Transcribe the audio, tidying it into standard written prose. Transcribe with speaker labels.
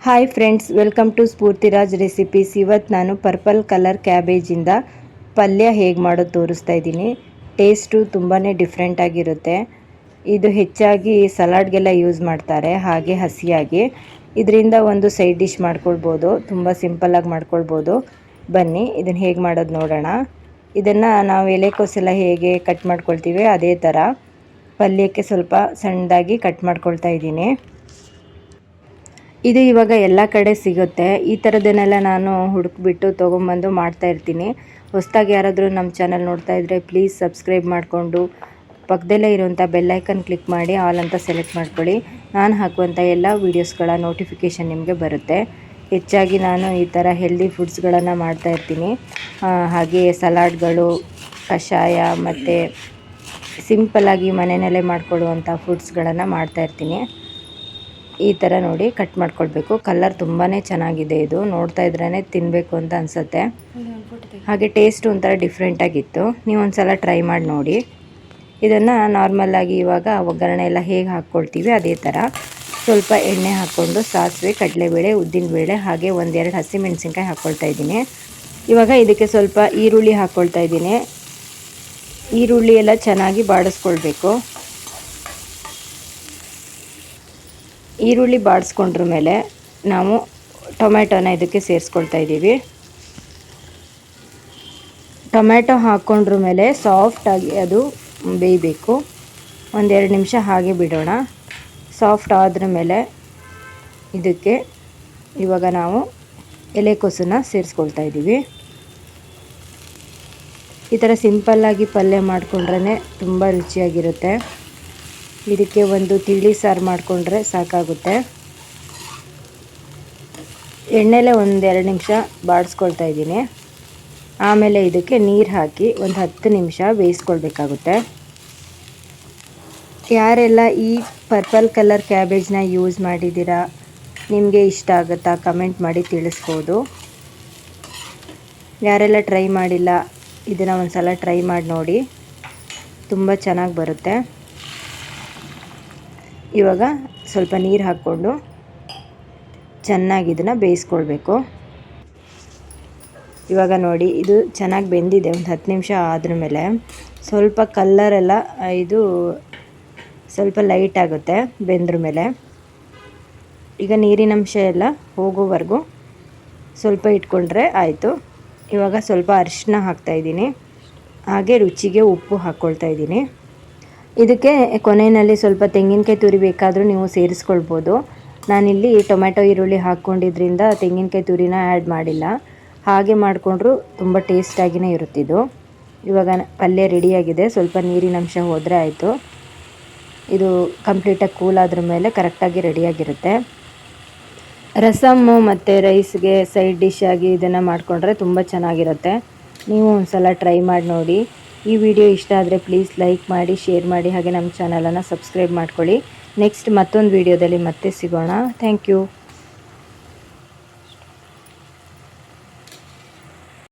Speaker 1: Hi friends, welcome to Spoorthiraj recipes. ಇವತ್ತು ನಾನು purple colour ಕ್ಯಾಬೇಜಿಂದ ಪಲ್ಯ ಹೇಗೆ ಮಾಡೋದು ತೋರಿಸ್ತಾ ಇದ್ದೀನಿ. ಟೇಸ್ಟು ತುಂಬಾ ಡಿಫ್ರೆಂಟ್ ಆಗಿರುತ್ತೆ. ಇದು ಹೆಚ್ಚಾಗಿ ಸಲಾಡ್ಗೆಲ್ಲ ಯೂಸ್ ಮಾಡ್ತಾರೆ, ಹಾಗೆ ಹಸಿಯಾಗಿ. ಇದರಿಂದ ಒಂದು ಸೈಡ್ ಡಿಶ್ ಮಾಡ್ಕೊಳ್ಬೋದು, ತುಂಬ ಸಿಂಪಲ್ಲಾಗಿ ಮಾಡ್ಕೊಳ್ಬೋದು. ಬನ್ನಿ ಇದನ್ನು ಹೇಗೆ ಮಾಡೋದು ನೋಡೋಣ. ಇದನ್ನು ನಾವು ಎಲೆಕೋಸೆಲ್ಲ ಹೇಗೆ ಕಟ್ ಮಾಡ್ಕೊಳ್ತೀವಿ ಅದೇ ಥರ ಪಲ್ಯಕ್ಕೆ ಸ್ವಲ್ಪ ಸಣ್ಣದಾಗಿ ಕಟ್ ಮಾಡ್ಕೊಳ್ತಾ ಇದ್ದೀನಿ. ಇದು ಇವಾಗ ಎಲ್ಲ ಕಡೆ ಸಿಗುತ್ತೆ. ಈ ಥರದನ್ನೆಲ್ಲ ನಾನು ಹುಡುಕ್ಬಿಟ್ಟು ತೊಗೊಂಬಂದು ಮಾಡ್ತಾಯಿರ್ತೀನಿ. ಹೊಸದಾಗಿ ಯಾರಾದರೂ ನಮ್ಮ ಚಾನಲ್ ನೋಡ್ತಾ ಇದ್ದರೆ ಪ್ಲೀಸ್ ಸಬ್ಸ್ಕ್ರೈಬ್ ಮಾಡಿಕೊಂಡು ಪಕ್ಕದಲ್ಲೇ ಇರುವಂಥ ಬೆಲ್ಲೈಕನ್ ಕ್ಲಿಕ್ ಮಾಡಿ ಆಲ್ ಅಂತ ಸೆಲೆಕ್ಟ್ ಮಾಡ್ಕೊಳ್ಳಿ. ನಾನು ಹಾಕುವಂಥ ಎಲ್ಲ ವೀಡಿಯೋಸ್ಗಳ ನೋಟಿಫಿಕೇಷನ್ ನಿಮಗೆ ಬರುತ್ತೆ. ಹೆಚ್ಚಾಗಿ ನಾನು ಈ ಥರ ಹೆಲ್ದಿ ಫುಡ್ಸ್ಗಳನ್ನು ಮಾಡ್ತಾಯಿರ್ತೀನಿ. ಹಾಗೆ ಸಲಾಡ್ಗಳು, ಕಷಾಯ ಮತ್ತು ಸಿಂಪಲ್ಲಾಗಿ ಮನೆಯಲ್ಲೇ ಮಾಡಿಕೊಡುವಂಥ ಫುಡ್ಸ್ಗಳನ್ನು ಮಾಡ್ತಾಯಿರ್ತೀನಿ. ಈ ಥರ ನೋಡಿ ಕಟ್ ಮಾಡ್ಕೊಳ್ಬೇಕು. ಕಲರ್ ತುಂಬಾ ಚೆನ್ನಾಗಿದೆ. ಇದು ನೋಡ್ತಾ ಇದ್ರೇ ತಿನ್ನಬೇಕು ಅಂತ ಅನಿಸುತ್ತೆ. ಹಾಗೆ ಟೇಸ್ಟು ಒಂಥರ ಡಿಫ್ರೆಂಟಾಗಿತ್ತು. ನೀವು ಒಂದು ಸಲ ಟ್ರೈ ಮಾಡಿ ನೋಡಿ. ಇದನ್ನು ನಾರ್ಮಲಾಗಿ ಇವಾಗ ಒಗ್ಗರಣೆ ಎಲ್ಲ ಹೇಗೆ ಹಾಕ್ಕೊಳ್ತೀವಿ ಅದೇ ಥರ ಸ್ವಲ್ಪ ಎಣ್ಣೆ ಹಾಕ್ಕೊಂಡು ಸಾಸಿವೆ, ಕಡಲೆಬೇಳೆ, ಉದ್ದಿನಬೇಳೆ ಹಾಗೆ ಒಂದೆರಡು ಹಸಿಮೆಣಸಿನ್ಕಾಯಿ ಹಾಕ್ಕೊಳ್ತಾ ಇದ್ದೀನಿ. ಇವಾಗ ಇದಕ್ಕೆ ಸ್ವಲ್ಪ ಈರುಳ್ಳಿ ಹಾಕ್ಕೊಳ್ತಾ ಇದ್ದೀನಿ. ಈರುಳ್ಳಿ ಎಲ್ಲ ಚೆನ್ನಾಗಿ ಬಾಡಿಸ್ಕೊಳ್ಬೇಕು. ಈರುಳ್ಳಿ ಬಾಡಿಸ್ಕೊಂಡ್ರ ಮೇಲೆ ನಾವು ಟೊಮೆಟೊನ ಇದಕ್ಕೆ ಸೇರಿಸ್ಕೊಳ್ತಾ ಇದ್ದೀವಿ. ಟೊಮೆಟೊ ಹಾಕ್ಕೊಂಡ್ರ ಮೇಲೆ ಸಾಫ್ಟಾಗಿ ಅದು ಬೇಯಬೇಕು. ಒಂದೆರಡು ನಿಮಿಷ ಹಾಗೆ ಬಿಡೋಣ. ಸಾಫ್ಟ್ ಆದ್ರ ಮೇಲೆ ಇದಕ್ಕೆ ಇವಾಗ ನಾವು ಎಲೆಕೋಸನ್ನು ಸೇರಿಸ್ಕೊಳ್ತಾ ಇದ್ದೀವಿ. ಈ ಥರ ಸಿಂಪಲ್ಲಾಗಿ ಪಲ್ಯ ಮಾಡಿಕೊಂಡ್ರೆ ತುಂಬ ರುಚಿಯಾಗಿರುತ್ತೆ. ಇದಕ್ಕೆ ಒಂದು ತಿಳಿ ಸಾರು ಮಾಡಿಕೊಂಡ್ರೆ ಸಾಕಾಗುತ್ತೆ. ಎಣ್ಣೆಲೆ ಒಂದೆರಡು ನಿಮಿಷ ಬಾಡಿಸ್ಕೊಳ್ತಾ ಇದ್ದೀನಿ. ಆಮೇಲೆ ಇದಕ್ಕೆ ನೀರು ಹಾಕಿ ಒಂದು 10 ನಿಮಿಷ ಬೇಯಿಸ್ಕೊಳ್ಬೇಕಾಗುತ್ತೆ. ಯಾರೆಲ್ಲ ಈ ಪರ್ಪಲ್ ಕಲರ್ ಕ್ಯಾಬೇಜ್ನ ಯೂಸ್ ಮಾಡಿದ್ದೀರಾ, ನಿಮಗೆ ಇಷ್ಟ ಆಗುತ್ತಾ ಕಮೆಂಟ್ ಮಾಡಿ ತಿಳಿಸ್ಬೋದು. ಯಾರೆಲ್ಲ ಟ್ರೈ ಮಾಡಿಲ್ಲ ಇದನ್ನು ಒಂದು ಸಲ ಟ್ರೈ ಮಾಡಿ ನೋಡಿ, ತುಂಬ ಚೆನ್ನಾಗಿ ಬರುತ್ತೆ. ಇವಾಗ ಸ್ವಲ್ಪ ನೀರು ಹಾಕ್ಕೊಂಡು ಚೆನ್ನಾಗಿ ಇದನ್ನು ಬೇಯಿಸ್ಕೊಳ್ಬೇಕು. ಇವಾಗ ನೋಡಿ ಇದು ಚೆನ್ನಾಗಿ ಬೆಂದಿದೆ. ಒಂದು 10 ನಿಮಿಷ ಆದ್ರ ಮೇಲೆ ಸ್ವಲ್ಪ ಕಲ್ಲರೆಲ್ಲ ಇದು ಸ್ವಲ್ಪ ಲೈಟ್ ಆಗುತ್ತೆ ಬೆಂದ್ರ ಮೇಲೆ. ಈಗ ನೀರಿನಂಶ ಎಲ್ಲ ಹೋಗೋವರೆಗೂ ಸ್ವಲ್ಪ ಇಟ್ಕೊಂಡ್ರೆ ಆಯಿತು. ಇವಾಗ ಸ್ವಲ್ಪ ಅರಿಶಿನ ಹಾಕ್ತಾಯಿದ್ದೀನಿ, ಹಾಗೆ ರುಚಿಗೆ ಉಪ್ಪು ಹಾಕ್ಕೊಳ್ತಾ ಇದ್ದೀನಿ. ಇದಕ್ಕೆ ಕೊನೆಯಲ್ಲಿ ಸ್ವಲ್ಪ ತೆಂಗಿನಕಾಯಿ ತುರಿ ಬೇಕಾದರೂ ನೀವು ಸೇರಿಸ್ಕೊಳ್ಬೋದು. ನಾನಿಲ್ಲಿ ಟೊಮೆಟೊ ಈರುಳ್ಳಿ ಹಾಕ್ಕೊಂಡಿದ್ರಿಂದ ತೆಂಗಿನಕಾಯಿ ತುರಿನ ಆ್ಯಡ್ ಮಾಡಿಲ್ಲ. ಹಾಗೆ ಮಾಡಿಕೊಂಡ್ರೂ ತುಂಬ ಟೇಸ್ಟಾಗಿಯೇ ಇರುತ್ತಿದ್ದು. ಇವಾಗ ಪಲ್ಯ ರೆಡಿಯಾಗಿದೆ. ಸ್ವಲ್ಪ ನೀರಿನಂಶ ಹೋದರೆ ಆಯಿತು. ಇದು ಕಂಪ್ಲೀಟಾಗಿ ಕೂಲ್ ಆದ್ರ ಮೇಲೆ ಕರೆಕ್ಟಾಗಿ ರೆಡಿಯಾಗಿರುತ್ತೆ. ರಸಮ್ಮು ಮತ್ತು ರೈಸ್ಗೆ ಸೈಡ್ ಡಿಶ್ ಆಗಿ ಇದನ್ನು ಮಾಡಿಕೊಂಡ್ರೆ ತುಂಬ ಚೆನ್ನಾಗಿರುತ್ತೆ. ನೀವು ಒಂದು ಸಲ ಟ್ರೈ ಮಾಡಿ ನೋಡಿ. ಈ ವಿಡಿಯೋ ಇಷ್ಟ ಆದರೆ ಪ್ಲೀಸ್ ಲೈಕ್ ಮಾಡಿ, ಶೇರ್ ಮಾಡಿ, ಹಾಗೆ ನಮ್ಮ ಚಾನಲನ್ನು ಸಬ್ಸ್ಕ್ರೈಬ್ ಮಾಡ್ಕೊಳ್ಳಿ. ನೆಕ್ಸ್ಟ್ ಮತ್ತೊಂದು ವಿಡಿಯೋದಲ್ಲಿ ಮತ್ತೆ ಸಿಗೋಣ. Thank you.